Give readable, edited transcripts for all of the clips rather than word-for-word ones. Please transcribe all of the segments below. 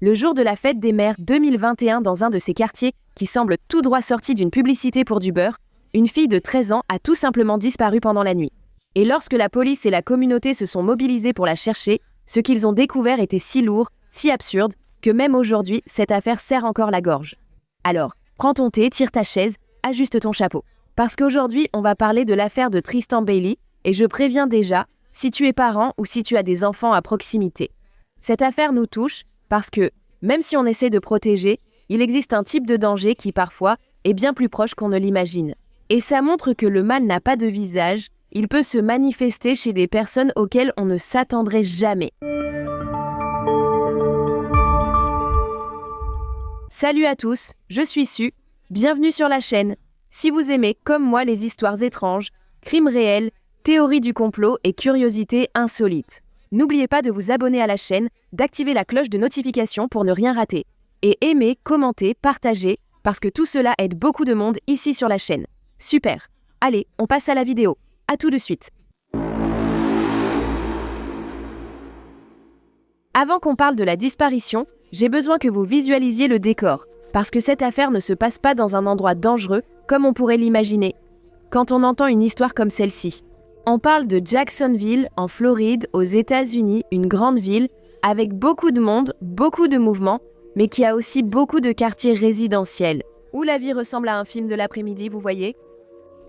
Le jour de la fête des mères 2021 dans un de ces quartiers qui semble tout droit sorti d'une publicité pour du beurre, une fille de 13 ans a tout simplement disparu pendant la nuit. Et lorsque la police et la communauté se sont mobilisés pour la chercher, ce qu'ils ont découvert était si lourd, si absurde, que même aujourd'hui, cette affaire serre encore la gorge. Alors, prends ton thé, tire ta chaise, ajuste ton chapeau. Parce qu'aujourd'hui, on va parler de l'affaire de Tristan Bailey, et je préviens déjà, si tu es parent ou si tu as des enfants à proximité. Cette affaire nous touche parce que, même si on essaie de protéger, il existe un type de danger qui parfois est bien plus proche qu'on ne l'imagine. Et ça montre que le mal n'a pas de visage, il peut se manifester chez des personnes auxquelles on ne s'attendrait jamais. Salut à tous, je suis Su, bienvenue sur la chaîne. Si vous aimez, comme moi, les histoires étranges, crimes réels, théories du complot et curiosités insolites, n'oubliez pas de vous abonner à la chaîne, d'activer la cloche de notification pour ne rien rater. Et aimer, commenter, partager, parce que tout cela aide beaucoup de monde ici sur la chaîne. Super. Allez, on passe à la vidéo. À tout de suite. Avant qu'on parle de la disparition, j'ai besoin que vous visualisiez le décor, parce que cette affaire ne se passe pas dans un endroit dangereux, comme on pourrait l'imaginer. Quand on entend une histoire comme celle-ci, on parle de Jacksonville, en Floride, aux États-Unis, une grande ville, avec beaucoup de monde, beaucoup de mouvements, mais qui a aussi beaucoup de quartiers résidentiels, où la vie ressemble à un film de l'après-midi, vous voyez.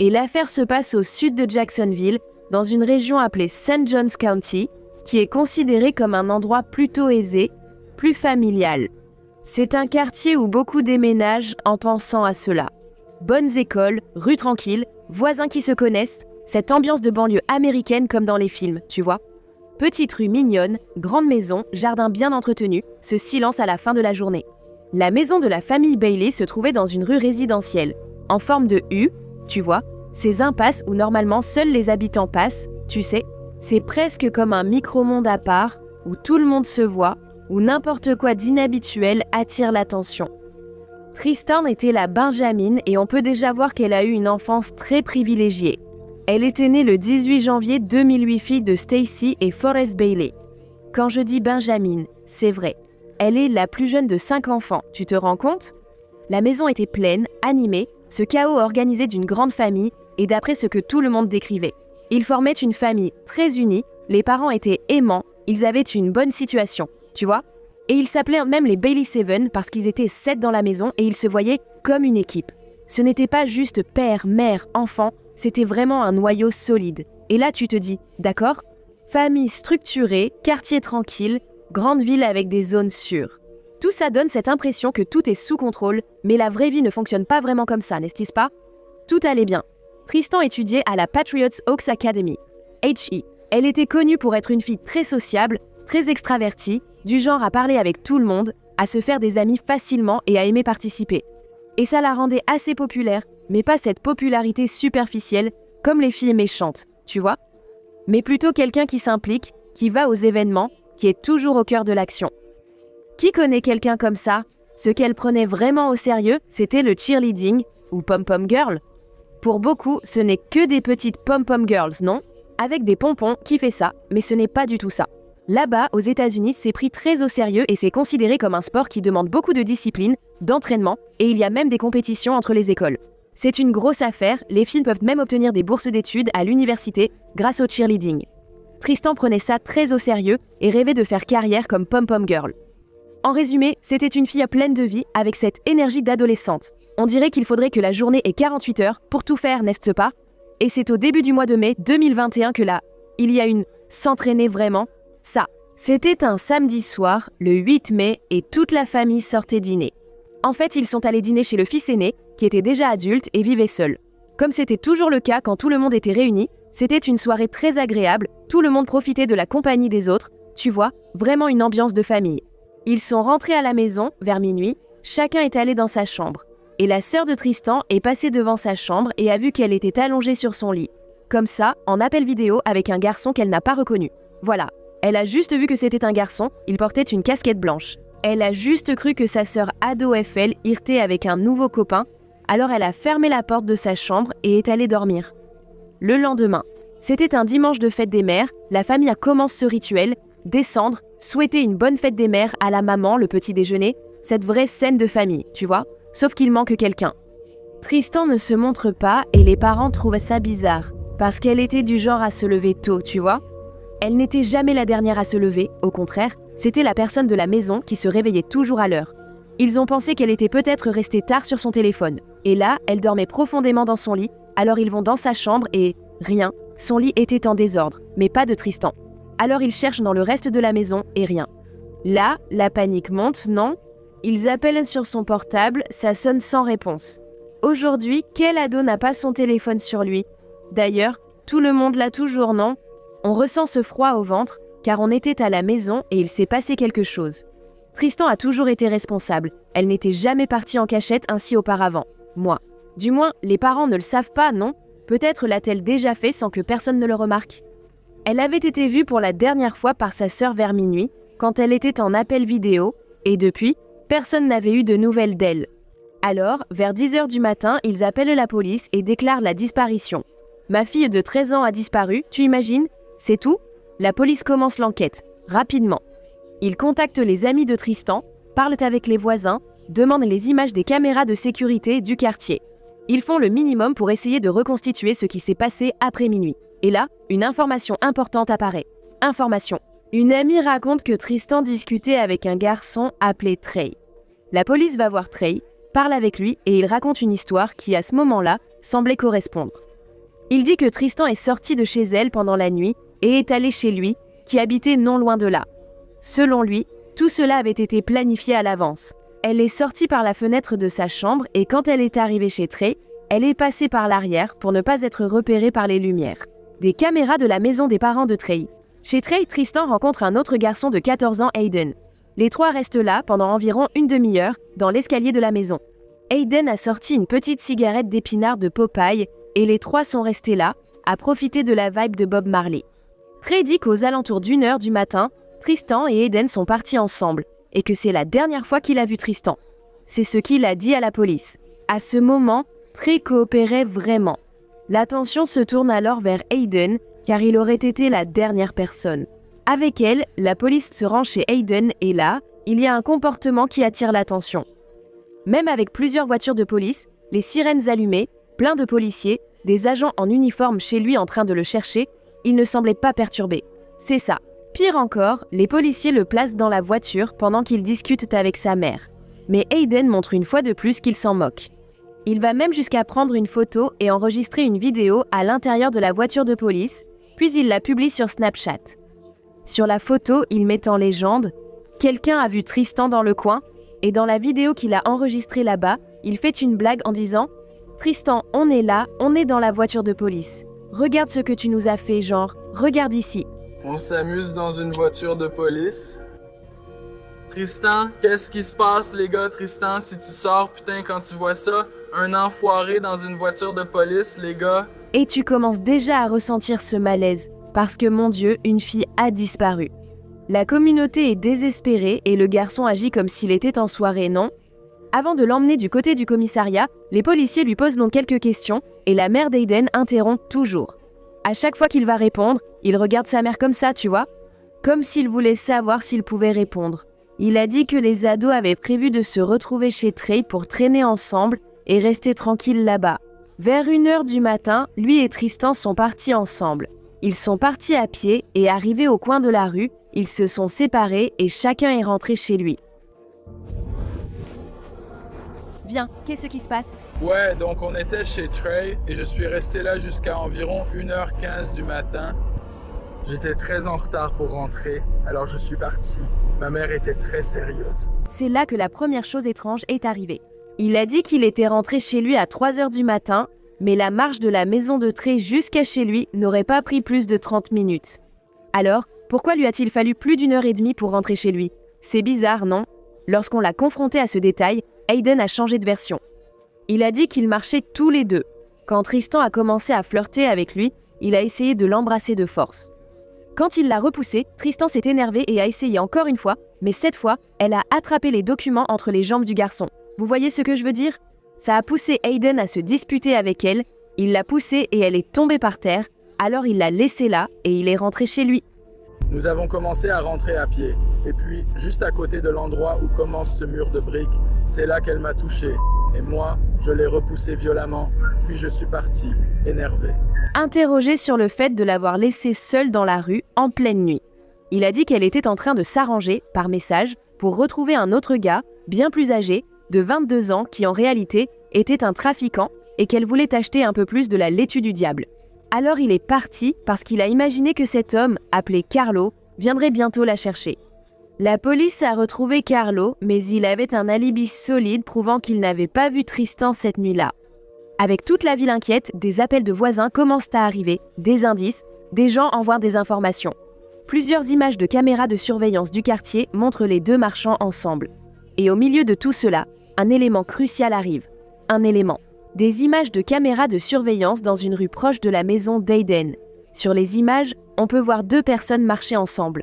Et l'affaire se passe au sud de Jacksonville, dans une région appelée St. Johns County, qui est considérée comme un endroit plutôt aisé, plus familial. C'est un quartier où beaucoup déménagent en pensant à cela. Bonnes écoles, rues tranquilles, voisins qui se connaissent, cette ambiance de banlieue américaine comme dans les films, tu vois. Petite rue mignonne, grande maison, jardin bien entretenu, ce silence à la fin de la journée. La maison de la famille Bailey se trouvait dans une rue résidentielle, en forme de U, tu vois, ces impasses où normalement seuls les habitants passent, tu sais. C'est presque comme un micro-monde à part, où tout le monde se voit, où n'importe quoi d'inhabituel attire l'attention. Tristan était la Benjamin et on peut déjà voir qu'elle a eu une enfance très privilégiée. Elle était née le 18 janvier 2008, fille de Stacy et Forrest Bailey. Quand je dis Benjamin, c'est vrai. Elle est la plus jeune de 5 enfants, tu te rends compte? La maison était pleine, animée, ce chaos organisé d'une grande famille et d'après ce que tout le monde décrivait. Ils formaient une famille très unie, les parents étaient aimants, ils avaient une bonne situation, tu vois? Et ils s'appelaient même les Bailey Seven parce qu'ils étaient 7 dans la maison et ils se voyaient comme une équipe. Ce n'était pas juste père, mère, enfant, c'était vraiment un noyau solide. Et là tu te dis, d'accord? Famille structurée, quartier tranquille, grande ville avec des zones sûres. Tout ça donne cette impression que tout est sous contrôle, mais la vraie vie ne fonctionne pas vraiment comme ça, n'est-ce pas? Tout allait bien. Tristan étudiait à la Patriots Oaks Academy, HE. Elle était connue pour être une fille très sociable, très extravertie, du genre à parler avec tout le monde, à se faire des amis facilement et à aimer participer. Et ça la rendait assez populaire, mais pas cette popularité superficielle, comme les filles méchantes, tu vois? Mais plutôt quelqu'un qui s'implique, qui va aux événements, qui est toujours au cœur de l'action. Qui connaît quelqu'un comme ça? Ce qu'elle prenait vraiment au sérieux, c'était le cheerleading, ou pom-pom girl. Pour beaucoup, ce n'est que des petites pom-pom girls, non? Avec des pompons, qui fait ça, mais ce n'est pas du tout ça. Là-bas, aux États-Unis, c'est pris très au sérieux et c'est considéré comme un sport qui demande beaucoup de discipline, d'entraînement, et il y a même des compétitions entre les écoles. C'est une grosse affaire, les filles peuvent même obtenir des bourses d'études à l'université grâce au cheerleading. Tristan prenait ça très au sérieux et rêvait de faire carrière comme pom-pom girl. En résumé, c'était une fille pleine de vie avec cette énergie d'adolescente. On dirait qu'il faudrait que la journée ait 48 heures pour tout faire, n'est-ce pas? Et c'est au début du mois de mai 2021 que là, il y a une s'entraîner vraiment. Ça, c'était un samedi soir, le 8 mai, et toute la famille sortait dîner. En fait, ils sont allés dîner chez le fils aîné, qui était déjà adulte et vivait seul. Comme c'était toujours le cas quand tout le monde était réuni, c'était une soirée très agréable, tout le monde profitait de la compagnie des autres, tu vois, vraiment une ambiance de famille. Ils sont rentrés à la maison, vers minuit, chacun est allé dans sa chambre. Et la sœur de Tristan est passée devant sa chambre et a vu qu'elle était allongée sur son lit. Comme ça, en appel vidéo avec un garçon qu'elle n'a pas reconnu. Voilà, elle a juste vu que c'était un garçon, il portait une casquette blanche. Elle a juste cru que sa sœur ado FL irritait avec un nouveau copain, alors elle a fermé la porte de sa chambre et est allée dormir. Le lendemain, c'était un dimanche de fête des mères, la famille a commencé ce rituel, descendre, souhaiter une bonne fête des mères à la maman, le petit déjeuner, cette vraie scène de famille, tu vois, sauf qu'il manque quelqu'un. Tristan ne se montre pas et les parents trouvent ça bizarre, parce qu'elle était du genre à se lever tôt, tu vois. Elle n'était jamais la dernière à se lever, au contraire, c'était la personne de la maison qui se réveillait toujours à l'heure. Ils ont pensé qu'elle était peut-être restée tard sur son téléphone. Et là, elle dormait profondément dans son lit, alors ils vont dans sa chambre et... rien. Son lit était en désordre, mais pas de Tristan. Alors ils cherchent dans le reste de la maison et rien. Là, la panique monte, non? Ils appellent sur son portable, ça sonne sans réponse. Aujourd'hui, quel ado n'a pas son téléphone sur lui? D'ailleurs, tout le monde l'a toujours, non? On ressent ce froid au ventre, car on était à la maison et il s'est passé quelque chose. Tristan a toujours été responsable. Elle n'était jamais partie en cachette ainsi auparavant. Moi. Du moins, les parents ne le savent pas, non? Peut-être l'a-t-elle déjà fait sans que personne ne le remarque. Elle avait été vue pour la dernière fois par sa sœur vers minuit, quand elle était en appel vidéo, et depuis, personne n'avait eu de nouvelles d'elle. Alors, vers 10h du matin, ils appellent la police et déclarent la disparition. Ma fille de 13 ans a disparu, tu imagines? C'est tout? La police commence l'enquête, rapidement. Ils contactent les amis de Tristan, parlent avec les voisins, demandent les images des caméras de sécurité du quartier. Ils font le minimum pour essayer de reconstituer ce qui s'est passé après minuit. Et là, une information importante apparaît. Information. Une amie raconte que Tristan discutait avec un garçon appelé Trey. La police va voir Trey, parle avec lui et il raconte une histoire qui, à ce moment-là, semblait correspondre. Il dit que Tristan est sorti de chez elle pendant la nuit et est allé chez lui, qui habitait non loin de là. Selon lui, tout cela avait été planifié à l'avance. Elle est sortie par la fenêtre de sa chambre et quand elle est arrivée chez Trey, elle est passée par l'arrière pour ne pas être repérée par les lumières. Des caméras de la maison des parents de Trey. Chez Trey, Tristan rencontre un autre garçon de 14 ans, Hayden. Les trois restent là pendant environ une demi-heure, dans l'escalier de la maison. Hayden a sorti une petite cigarette d'épinards de Popeye et les trois sont restés là, à profiter de la vibe de Bob Marley. Trey dit qu'aux alentours d'1h du matin, Tristan et Hayden sont partis ensemble et que c'est la dernière fois qu'il a vu Tristan. C'est ce qu'il a dit à la police. À ce moment, Trey coopérait vraiment. L'attention se tourne alors vers Hayden car il aurait été la dernière personne. Avec elle, la police se rend chez Hayden et là, il y a un comportement qui attire l'attention. Même avec plusieurs voitures de police, les sirènes allumées, plein de policiers, des agents en uniforme chez lui en train de le chercher, il ne semblait pas perturbé. C'est ça. Pire encore, les policiers le placent dans la voiture pendant qu'il discute avec sa mère. Mais Hayden montre une fois de plus qu'il s'en moque. Il va même jusqu'à prendre une photo et enregistrer une vidéo à l'intérieur de la voiture de police, puis il la publie sur Snapchat. Sur la photo, il met en légende « Quelqu'un a vu Tristan dans le coin ?» et dans la vidéo qu'il a enregistrée là-bas, il fait une blague en disant « Tristan, on est là, on est dans la voiture de police. Regarde ce que tu nous as fait, genre, regarde ici. » On s'amuse dans une voiture de police. Tristan, qu'est-ce qui se passe les gars, Tristan, si tu sors, putain, quand tu vois ça, un enfoiré dans une voiture de police, les gars. Et tu commences déjà à ressentir ce malaise, parce que mon Dieu, une fille a disparu. La communauté est désespérée et le garçon agit comme s'il était en soirée, non? Avant de l'emmener du côté du commissariat, les policiers lui posent donc quelques questions et la mère d'Hayden interrompt toujours. À chaque fois qu'il va répondre, il regarde sa mère comme ça, tu vois? Comme s'il voulait savoir s'il pouvait répondre. Il a dit que les ados avaient prévu de se retrouver chez Trey pour traîner ensemble et rester tranquilles là-bas. Vers 1h du matin, lui et Tristan sont partis ensemble. Ils sont partis à pied et arrivés au coin de la rue, ils se sont séparés et chacun est rentré chez lui. Viens, qu'est-ce qui se passe? Ouais, donc on était chez Trey et je suis resté là jusqu'à environ 1h15 du matin. J'étais très en retard pour rentrer, alors je suis parti. Ma mère était très sérieuse. C'est là que la première chose étrange est arrivée. Il a dit qu'il était rentré chez lui à 3h du matin, mais la marche de la maison de Trey jusqu'à chez lui n'aurait pas pris plus de 30 minutes. Alors, pourquoi lui a-t-il fallu plus d'1h30 pour rentrer chez lui? C'est bizarre, non? Lorsqu'on l'a confronté à ce détail, Hayden a changé de version. Il a dit qu'ils marchaient tous les deux. Quand Tristan a commencé à flirter avec lui, il a essayé de l'embrasser de force. Quand il l'a repoussé, Tristan s'est énervé et a essayé encore une fois, mais cette fois, elle a attrapé les documents entre les jambes du garçon. Vous voyez ce que je veux dire? Ça a poussé Hayden à se disputer avec elle, il l'a poussée et elle est tombée par terre, alors il l'a laissée là et il est rentré chez lui. Nous avons commencé à rentrer à pied. Et puis, juste à côté de l'endroit où commence ce mur de briques, c'est là qu'elle m'a touché. Et moi, je l'ai repoussée violemment, puis je suis parti, énervé. Interrogé sur le fait de l'avoir laissée seule dans la rue en pleine nuit. Il a dit qu'elle était en train de s'arranger, par message, pour retrouver un autre gars, bien plus âgé, de 22 ans, qui en réalité était un trafiquant et qu'elle voulait acheter un peu plus de la laitue du diable. Alors il est parti parce qu'il a imaginé que cet homme, appelé Carlo, viendrait bientôt la chercher. La police a retrouvé Carlo, mais il avait un alibi solide prouvant qu'il n'avait pas vu Tristan cette nuit-là. Avec toute la ville inquiète, des appels de voisins commencent à arriver, des indices, des gens envoient des informations. Plusieurs images de caméras de surveillance du quartier montrent les deux marchands ensemble. Et au milieu de tout cela, un élément crucial arrive. Un élément. Des images de caméras de surveillance dans une rue proche de la maison d'Aiden. Sur les images, on peut voir deux personnes marcher ensemble,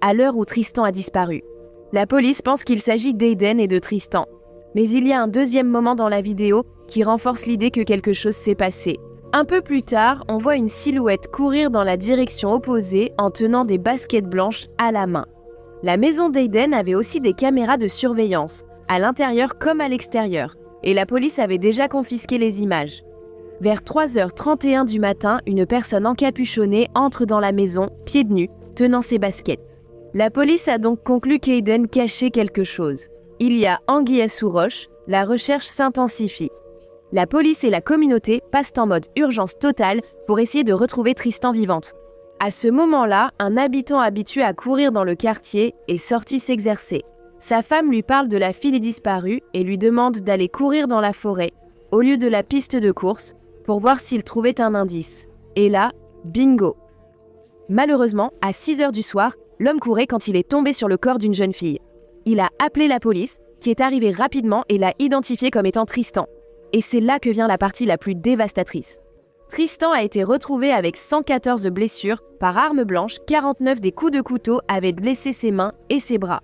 à l'heure où Tristan a disparu. La police pense qu'il s'agit d'Aiden et de Tristan. Mais il y a un deuxième moment dans la vidéo qui renforce l'idée que quelque chose s'est passé. Un peu plus tard, on voit une silhouette courir dans la direction opposée en tenant des baskets blanches à la main. La maison d'Aiden avait aussi des caméras de surveillance, à l'intérieur comme à l'extérieur, et la police avait déjà confisqué les images. Vers 3h31 du matin, une personne encapuchonnée entre dans la maison, pieds nus, tenant ses baskets. La police a donc conclu qu'Aiden cachait quelque chose. Il y a anguille sous roche, la recherche s'intensifie. La police et la communauté passent en mode urgence totale pour essayer de retrouver Tristan vivante. À ce moment-là, un habitant habitué à courir dans le quartier est sorti s'exercer. Sa femme lui parle de la fille disparue et lui demande d'aller courir dans la forêt, au lieu de la piste de course, pour voir s'il trouvait un indice. Et là, bingo! Malheureusement, à 6h du soir, l'homme courait quand il est tombé sur le corps d'une jeune fille. Il a appelé la police, qui est arrivée rapidement et l'a identifié comme étant Tristan. Et c'est là que vient la partie la plus dévastatrice. Tristan a été retrouvé avec 114 blessures, par arme blanche, 49 des coups de couteau avaient blessé ses mains et ses bras.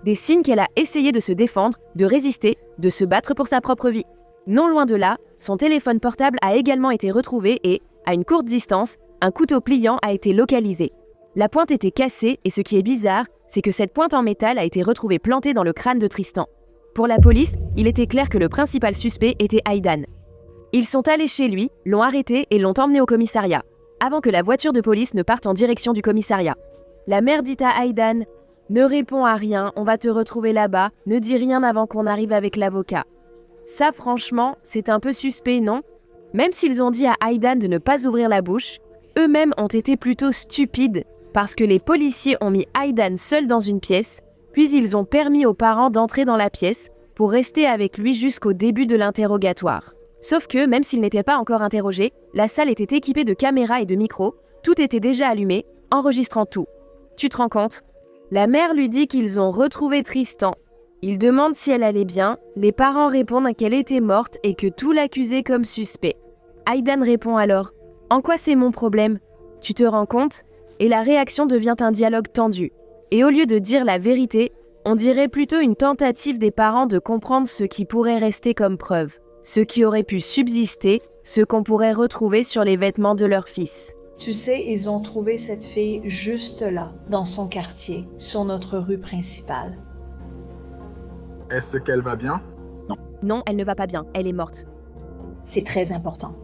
Des signes qu'elle a essayé de se défendre, de résister, de se battre pour sa propre vie. Non loin de là, son téléphone portable a également été retrouvé et, à une courte distance, un couteau pliant a été localisé. La pointe était cassée et ce qui est bizarre, c'est que cette pointe en métal a été retrouvée plantée dans le crâne de Tristan. Pour la police, il était clair que le principal suspect était Aidan. Ils sont allés chez lui, l'ont arrêté et l'ont emmené au commissariat, avant que la voiture de police ne parte en direction du commissariat. La mère dit à Aidan « Ne réponds à rien, on va te retrouver là-bas, ne dis rien avant qu'on arrive avec l'avocat. » Ça franchement, c'est un peu suspect, non? Même s'ils ont dit à Aidan de ne pas ouvrir la bouche, eux-mêmes ont été plutôt stupides parce que les policiers ont mis Aidan seul dans une pièce, puis ils ont permis aux parents d'entrer dans la pièce pour rester avec lui jusqu'au début de l'interrogatoire. Sauf que, même s'il n'était pas encore interrogé, la salle était équipée de caméras et de micros, tout était déjà allumé, enregistrant tout. Tu te rends compte? La mère lui dit qu'ils ont retrouvé Tristan. Il demande si elle allait bien, les parents répondent qu'elle était morte et que tout l'accusait comme suspect. Aidan répond alors « En quoi c'est mon problème? Tu te rends compte ?» Et la réaction devient un dialogue tendu. Et au lieu de dire la vérité, on dirait plutôt une tentative des parents de comprendre ce qui pourrait rester comme preuve, ce qui aurait pu subsister, ce qu'on pourrait retrouver sur les vêtements de leur fils. Tu sais, ils ont trouvé cette fille juste là, dans son quartier, sur notre rue principale. Est-ce qu'elle va bien? Non, elle ne va pas bien, elle est morte. C'est très important.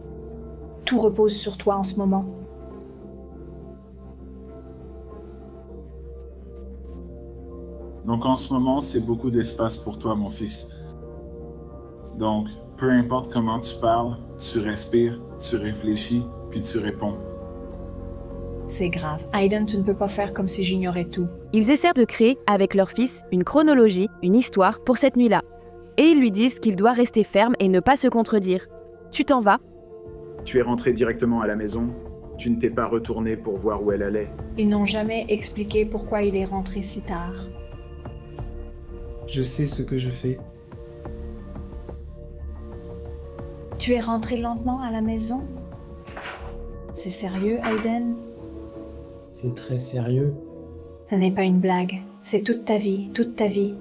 Tout repose sur toi en ce moment. Donc en ce moment, c'est beaucoup d'espace pour toi, mon fils. Donc, peu importe comment tu parles, tu respires, tu réfléchis, puis tu réponds. C'est grave. Aidan, tu ne peux pas faire comme si j'ignorais tout. Ils essaient de créer, avec leur fils, une chronologie, une histoire pour cette nuit-là. Et ils lui disent qu'il doit rester ferme et ne pas se contredire. Tu t'en vas? Tu es rentré directement à la maison. Tu ne t'es pas retourné pour voir où elle allait. Ils n'ont jamais expliqué pourquoi il est rentré si tard. Je sais ce que je fais. Tu es rentré lentement à la maison? C'est sérieux, Aidan? C'est très sérieux. Ce n'est pas une blague. C'est toute ta vie, toute ta vie.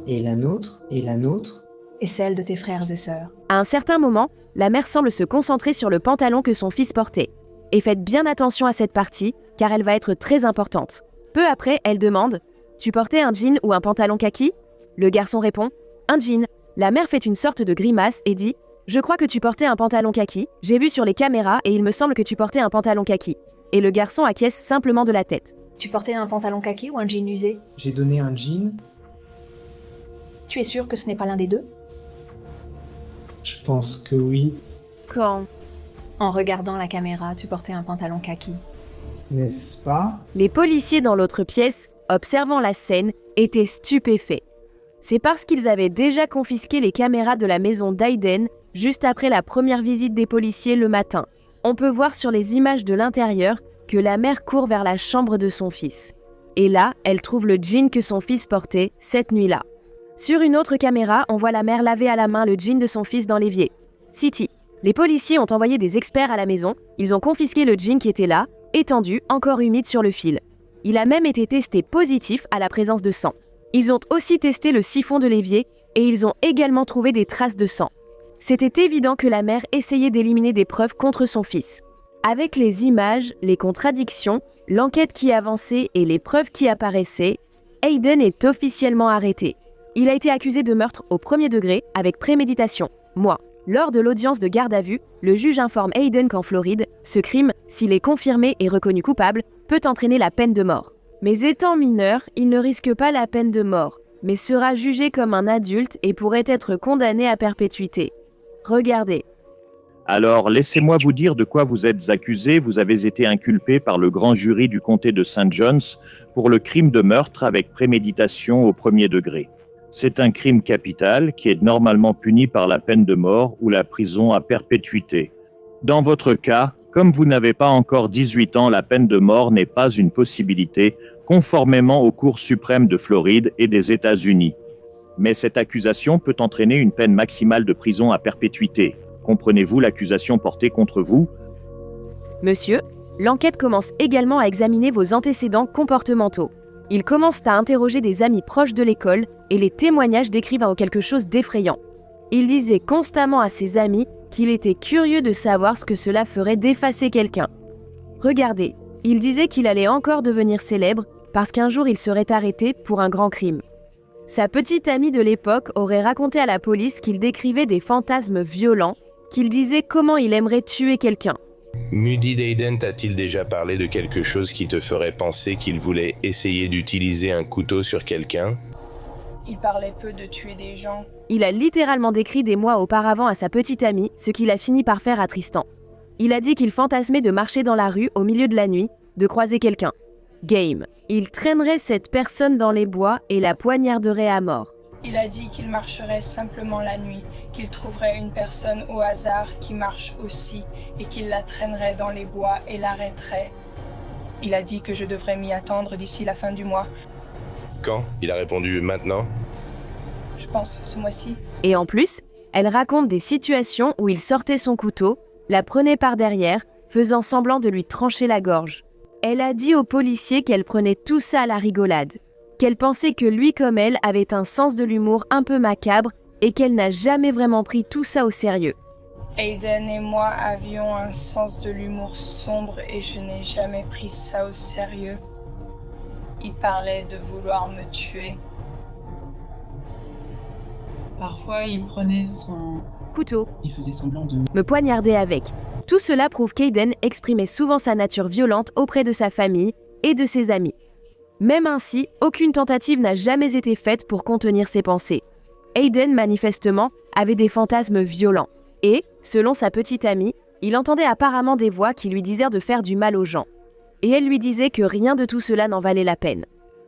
Et la nôtre? Et la nôtre? Et celle de tes frères et sœurs. À un certain moment, la mère semble se concentrer sur le pantalon que son fils portait. et faites bien attention à cette partie, car elle va être très importante. Peu après, elle demande « Tu portais un jean ou un pantalon kaki ?» Le garçon répond « Un jean ». La mère fait une sorte de grimace et dit « Je crois que tu portais un pantalon kaki, j'ai vu sur les caméras et il me semble que tu portais un pantalon kaki. » Et le garçon acquiesce simplement de la tête. Tu portais un pantalon kaki ou un jean usé? J'ai donné un jean. Tu es sûr que ce n'est pas l'un des deux? Je pense que oui. Quand En regardant la caméra, tu portais un pantalon kaki. N'est-ce pas? les policiers dans l'autre pièce, observant la scène, étaient stupéfaits. C'est parce qu'ils avaient déjà confisqué les caméras de la maison d'Aiden juste après la première visite des policiers le matin. On peut voir sur les images de l'intérieur que la mère court vers la chambre de son fils. Et là, elle trouve le jean que son fils portait cette nuit-là. Sur une autre caméra, on voit la mère laver à la main le jean de son fils dans l'évier. City. Les policiers ont envoyé des experts à la maison, ils ont confisqué le jean qui était là, étendu, encore humide sur le fil. Il a même été testé positif à la présence de sang. Ils ont aussi testé le siphon de l'évier et ils ont également trouvé des traces de sang. C'était évident que la mère essayait d'éliminer des preuves contre son fils. Avec les images, les contradictions, l'enquête qui avançait et les preuves qui apparaissaient, Aiden est officiellement arrêté. Il a été accusé de meurtre au premier degré avec préméditation. Lors de l'audience de garde à vue, le juge informe Aiden qu'en Floride, ce crime, s'il est confirmé et reconnu coupable, peut entraîner la peine de mort. Mais étant mineur, il ne risque pas la peine de mort, mais sera jugé comme un adulte et pourrait être condamné à perpétuité. Regardez. Alors, laissez-moi vous dire de quoi vous êtes accusé. Vous avez été inculpé par le grand jury du comté de St. John's pour le crime de meurtre avec préméditation au premier degré. C'est un crime capital qui est normalement puni par la peine de mort ou la prison à perpétuité. Dans votre cas, comme vous n'avez pas encore 18 ans, la peine de mort n'est pas une possibilité, conformément aux cours suprêmes de Floride et des États-Unis. Mais cette accusation peut entraîner une peine maximale de prison à perpétuité. Comprenez-vous l'accusation portée contre vous? Monsieur, l'enquête commence également à examiner vos antécédents comportementaux. Ils commencent à interroger des amis proches de l'école et les témoignages décrivent en quelque chose d'effrayant. Il disait constamment à ses amis qu'il était curieux de savoir ce que cela ferait d'effacer quelqu'un. Regardez, il disait qu'il allait encore devenir célèbre parce qu'un jour il serait arrêté pour un grand crime. Sa petite amie de l'époque aurait raconté à la police qu'il décrivait des fantasmes violents, qu'il disait comment il aimerait tuer quelqu'un. Moody d'Aiden t'a-t-il déjà parlé de quelque chose qui te ferait penser qu'il voulait essayer d'utiliser un couteau sur quelqu'un? Il parlait peu de tuer des gens. Il a littéralement décrit des mois auparavant à sa petite amie ce qu'il a fini par faire à Tristan. Il a dit qu'il fantasmait de marcher dans la rue au milieu de la nuit, de croiser quelqu'un. Game. Il traînerait cette personne dans les bois et la poignarderait à mort. Il a dit qu'il marcherait simplement la nuit, qu'il trouverait une personne au hasard qui marche aussi et qu'il la traînerait dans les bois et l'arrêterait. Il a dit que je devrais m'y attendre d'ici la fin du mois. Quand? Il a répondu maintenant. Je pense ce mois-ci. Et en plus, elle raconte des situations où il sortait son couteau, la prenait par derrière, faisant semblant de lui trancher la gorge. Elle a dit aux policiers qu'elle prenait tout ça à la rigolade, qu'elle pensait que lui comme elle avait un sens de l'humour un peu macabre et qu'elle n'a jamais vraiment pris tout ça au sérieux. Aiden et moi avions un sens de l'humour sombre et je n'ai jamais pris ça au sérieux. Il parlait de vouloir me tuer. Parfois, il prenait son Couteau, il faisait semblant de... me poignarder avec. Tout cela prouve qu'Aiden exprimait souvent sa nature violente auprès de sa famille et de ses amis. Même ainsi, aucune tentative n'a jamais été faite pour contenir ses pensées. Aiden, manifestement, avait des fantasmes violents. Et, selon sa petite amie, il entendait apparemment des voix qui lui disaient de faire du mal aux gens. Et elle lui disait que rien de tout cela n'en valait la peine.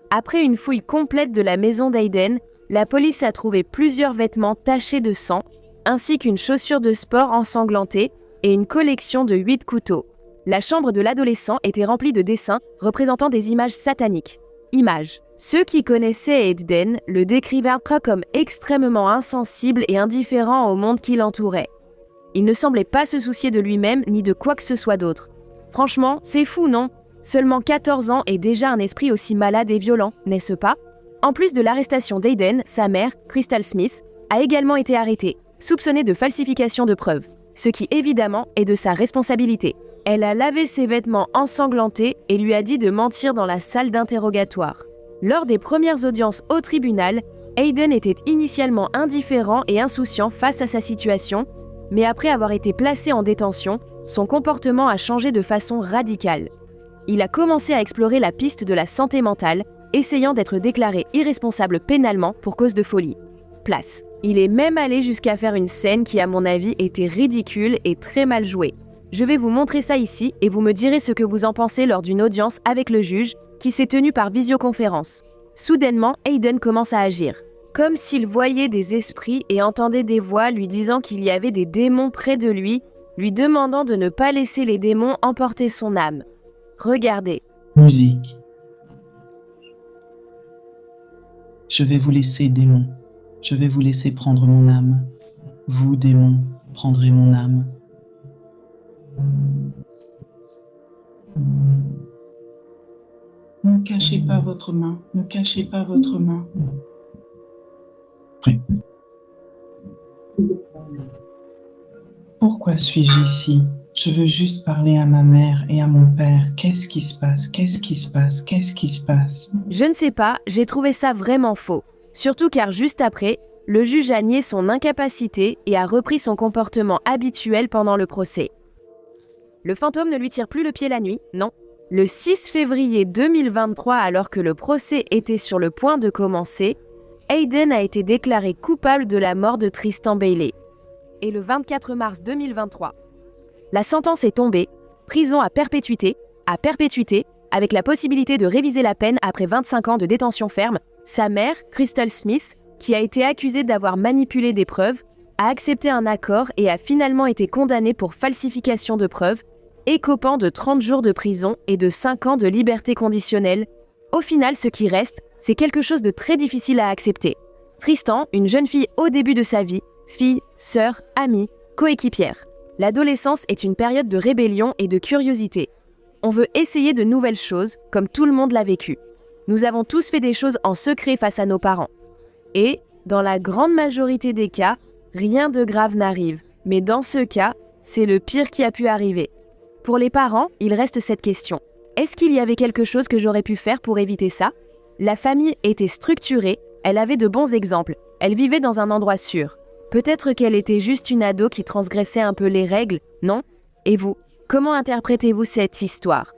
Après une fouille complète de la maison d'Aiden, la police a trouvé plusieurs vêtements tachés de sang, ainsi qu'une chaussure de sport ensanglantée et une collection de 8 couteaux. La chambre de l'adolescent était remplie de dessins représentant des images sataniques. Images. Ceux qui connaissaient Aiden le décrivirent comme extrêmement insensible et indifférent au monde qui l'entourait. Il ne semblait pas se soucier de lui-même ni de quoi que ce soit d'autre. Franchement, c'est fou, non? Seulement 14 ans et déjà un esprit aussi malade et violent, n'est-ce pas? En plus de l'arrestation d'Aiden, sa mère, Crystal Smith, a également été arrêtée, soupçonnée de falsification de preuves, ce qui évidemment est de sa responsabilité. Elle a lavé ses vêtements ensanglantés et lui a dit de mentir dans la salle d'interrogatoire. Lors des premières audiences au tribunal, Aiden était initialement indifférent et insouciant face à sa situation, mais après avoir été placé en détention, son comportement a changé de façon radicale. Il a commencé à explorer la piste de la santé mentale, essayant d'être déclaré irresponsable pénalement pour cause de folie. Place. Il est même allé jusqu'à faire une scène qui, à mon avis, était ridicule et très mal jouée. Je vais vous montrer ça ici et vous me direz ce que vous en pensez lors d'une audience avec le juge qui s'est tenue par visioconférence. Soudainement, Aiden commence à agir, comme s'il voyait des esprits et entendait des voix lui disant qu'il y avait des démons près de lui, lui demandant de ne pas laisser les démons emporter son âme. Regardez. Musique. Je vais vous laisser, démons. Je vais vous laisser prendre mon âme. Vous, démons, prendrez mon âme. Ne cachez pas votre main. Ne cachez pas votre main. Prêt. Pourquoi suis-je ici? Je veux juste parler à ma mère et à mon père. Qu'est-ce qui se passe? Qu'est-ce qui se passe? Qu'est-ce qui se passe? Je ne sais pas, j'ai trouvé ça vraiment faux. Surtout car juste après, le juge a nié son incapacité et a repris son comportement habituel pendant le procès. Le fantôme ne lui tire plus le pied la nuit, non. Le 6 février 2023, alors que le procès était sur le point de commencer, Aiden a été déclaré coupable de la mort de Tristan Bailey. Et le 24 mars 2023, la sentence est tombée, prison à perpétuité, avec la possibilité de réviser la peine après 25 ans de détention ferme. Sa mère, Crystal Smith, qui a été accusée d'avoir manipulé des preuves, a accepté un accord et a finalement été condamnée pour falsification de preuves, écopant de 30 jours de prison et de 5 ans de liberté conditionnelle. Au final, ce qui reste, c'est quelque chose de très difficile à accepter. Tristan, une jeune fille au début de sa vie, fille, sœur, amie, coéquipière. L'adolescence est une période de rébellion et de curiosité. On veut essayer de nouvelles choses, comme tout le monde l'a vécu. Nous avons tous fait des choses en secret face à nos parents. Et, dans la grande majorité des cas, rien de grave n'arrive. Mais dans ce cas, c'est le pire qui a pu arriver. Pour les parents, il reste cette question. Est-ce qu'il y avait quelque chose que j'aurais pu faire pour éviter ça? La famille était structurée, elle avait de bons exemples, elle vivait dans un endroit sûr. Peut-être qu'elle était juste une ado qui transgressait un peu les règles, non? Et vous, comment interprétez-vous cette histoire?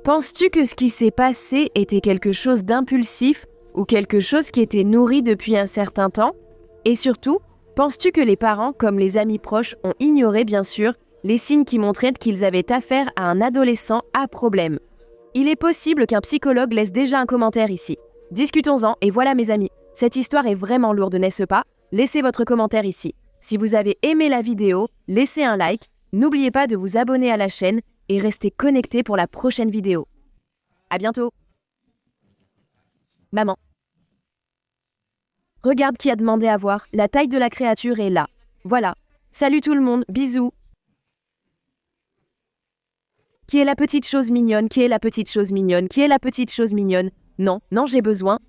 Penses-tu que ce qui s'est passé était quelque chose d'impulsif ou quelque chose qui était nourri depuis un certain temps? Et surtout, penses-tu que les parents, comme les amis proches, ont ignoré, bien sûr, les signes qui montraient qu'ils avaient affaire à un adolescent à problème? Il est possible qu'un psychologue laisse déjà un commentaire ici. Discutons-en et voilà mes amis, cette histoire est vraiment lourde, n'est-ce pas? Laissez votre commentaire ici. Si vous avez aimé la vidéo, laissez un like, n'oubliez pas de vous abonner à la chaîne et restez connectés pour la prochaine vidéo. À bientôt. Maman. Regarde qui a demandé à voir, la taille de la créature est là. Voilà. Salut tout le monde, bisous. Qui est la petite chose mignonne? Qui est la petite chose mignonne? Qui est la petite chose mignonne? Non, non, j'ai besoin